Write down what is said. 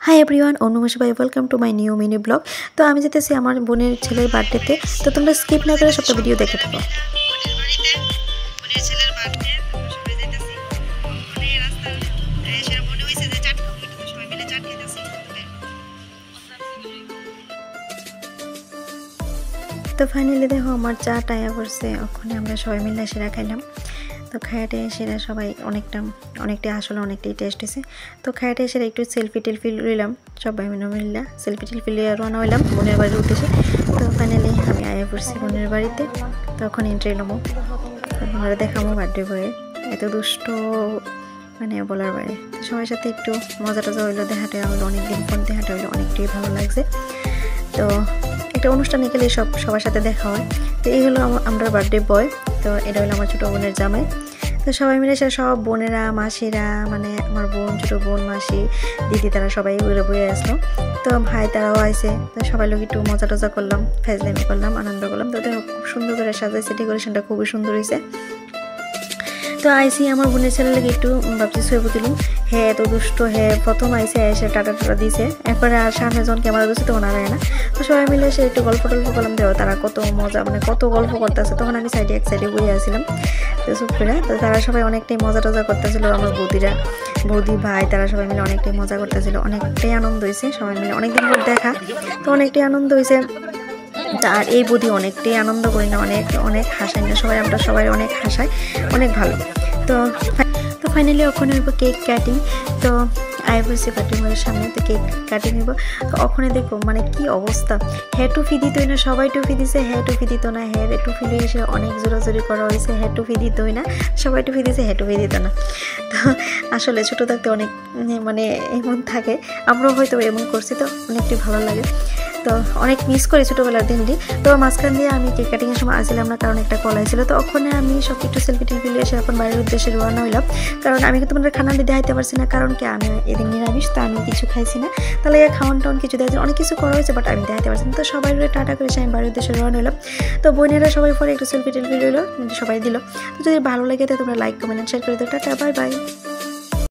High everyone और नमस्कार भाई welcome to my new mini blog. तो आमी जेतेছি আমার বোনের ছেলের বার্থডেতে। তো তোমরা স্কিপ না করে সবটা ভিডিও দেখতে থাকো। তো ফাইনালি দেখো আমার চা টায়া করছে, ওখানে আমরা সবাই মিলে সেরা খাইলাম। তো খায়াটে সেরা সবাই অনেকটাই আসলে অনেকটাই টেস্ট হয়েছে। তো খায়াটে সেরা একটু সেলফি টেলফি লইলাম, সবাই মিলে সেলফি টেলফি লিয়ে রওনা হইলাম বোনের বাড়ির উদ্দেশ্যে। তো ফাইনালি আমি আয়া পড়ছি বোনের বাড়িতে। তখন এন্ট্রি এলাম, তোমরা দেখামো বার্থডে বয়ে এত দুষ্ট মানে বলার বাইরে। সবার সাথে একটু মজা টজা হইলো, দেখাটা হইলো, অনেকদিন পর দেখাটা হইলো, অনেকটাই ভালো লাগছে। তো একটা অনুষ্ঠানে গেলে সবার সাথে দেখা হয়। তো এই হলো আমরা বার্থডে বয়। তো এটা হলো আমার ছোটো বোনের জামাই। তো সবাই মিলে সব বোনেরা মাসিরা মানে আমার বোন ছোটো বোন মাসি দিদি তারা সবাই উড়ে বয়ে আসলো। তো ভাই তারাও আইসে। তো সবাই লোক একটু মজা টজা করলাম, ফেজলামি করলাম, আনন্দ করলাম। তো খুব সুন্দর করে সাজাইছে, ডেকোরেশনটা খুবই সুন্দর হয়েছে। তো আইসি আমার বোনের ছেলে লেগে একটু ভাবছি ছবি তুলুম। হ্যাঁ তো দুষ্ট, হ্যাঁ প্রথম আইসে এসে টাটা দিয়েছে, এরপরে আর সামনে যখন ক্যামেরা দিচ্ছে তখন আর হয় না। তো সবাই মিলে এসে একটু গল্প টল্প করলাম, দেওয়া তারা কত মজা মানে কত গল্প করতেছে। তখন আমি এক সাইডে বয়ে আসছিলাম তো চুপ করে। তো তারা সবাই অনেকটাই মজা টজা করতেছিল, আমার বৌদি ভাই তারা সবাই মিলে অনেকটাই মজা করতেছিল, অনেকটাই আনন্দ হয়েছে। সবাই মিলে অনেকদিন পর দেখা, তো অনেকটাই আনন্দ হয়েছে। আর এই বুদ্ধি অনেকটাই আনন্দ করি না, অনেক হাসাই না সবাই, আমরা সবাই অনেক হাসাই, অনেক ভালো। তো ফাইনালি ওখানে হইব কেক কাটিং। তো আই বসে বার্থডে সামনে, তো কেক কাটিং হইব। তো ওখানে দেখবো মানে কি অবস্থা, হ্যাঁ টুফি দিতই না, সবাই টুফি দিছে, হ্যাঁ টুফি দিত না, হ্যাঁ টুফি লিয়ে এসে অনেক জোরাজোরি করা হয়েছে, হ্যাঁ টুফি দিতই না, সবাই টুফি দিছে, হ্যাঁ টুফি দিত না। তো আসলে ছোটো থাকতে অনেক মানে এমন থাকে, আমরাও হয়তো এমন করছি, তো অনেকটাই ভালো লাগে। তো অনেক মিস করি ছোটোবেলার দিনটি। তো মাঝখান দিয়ে আমি কেক কাটিংয়ের সময় আসছিলাম না, কারণ একটা কল ছিল। তো ওখানে আমি সব একটু সেলফি টেলফি লিয়ে এখন বাড়ির উদ্দেশ্যে রওনা হইলাম। কারণ আমি কিন্তু তোমাদের খানা দেখাইতে পারছি না, কারণ কি আমি এদিন নিরামিষ, তো আমি কিছু খাইছি না। তাহলে খাওয়ান টাউন কিছু দেওয়া অনেক কিছু করা হয়েছে, বাট আমি দেখাইতে পারছি না। তো সবাই টাটা করে আমি বাড়ির উদ্দেশ্যে রওনা হইলাম। তো বোনেরা সবাই পরে একটু সেলফি টেলফি লইলো, সবাই দিল। তো যদি ভালো লাগে তো তোমরা লাইক কমেন্ট শেয়ার করে দাও। Tata, bye bye.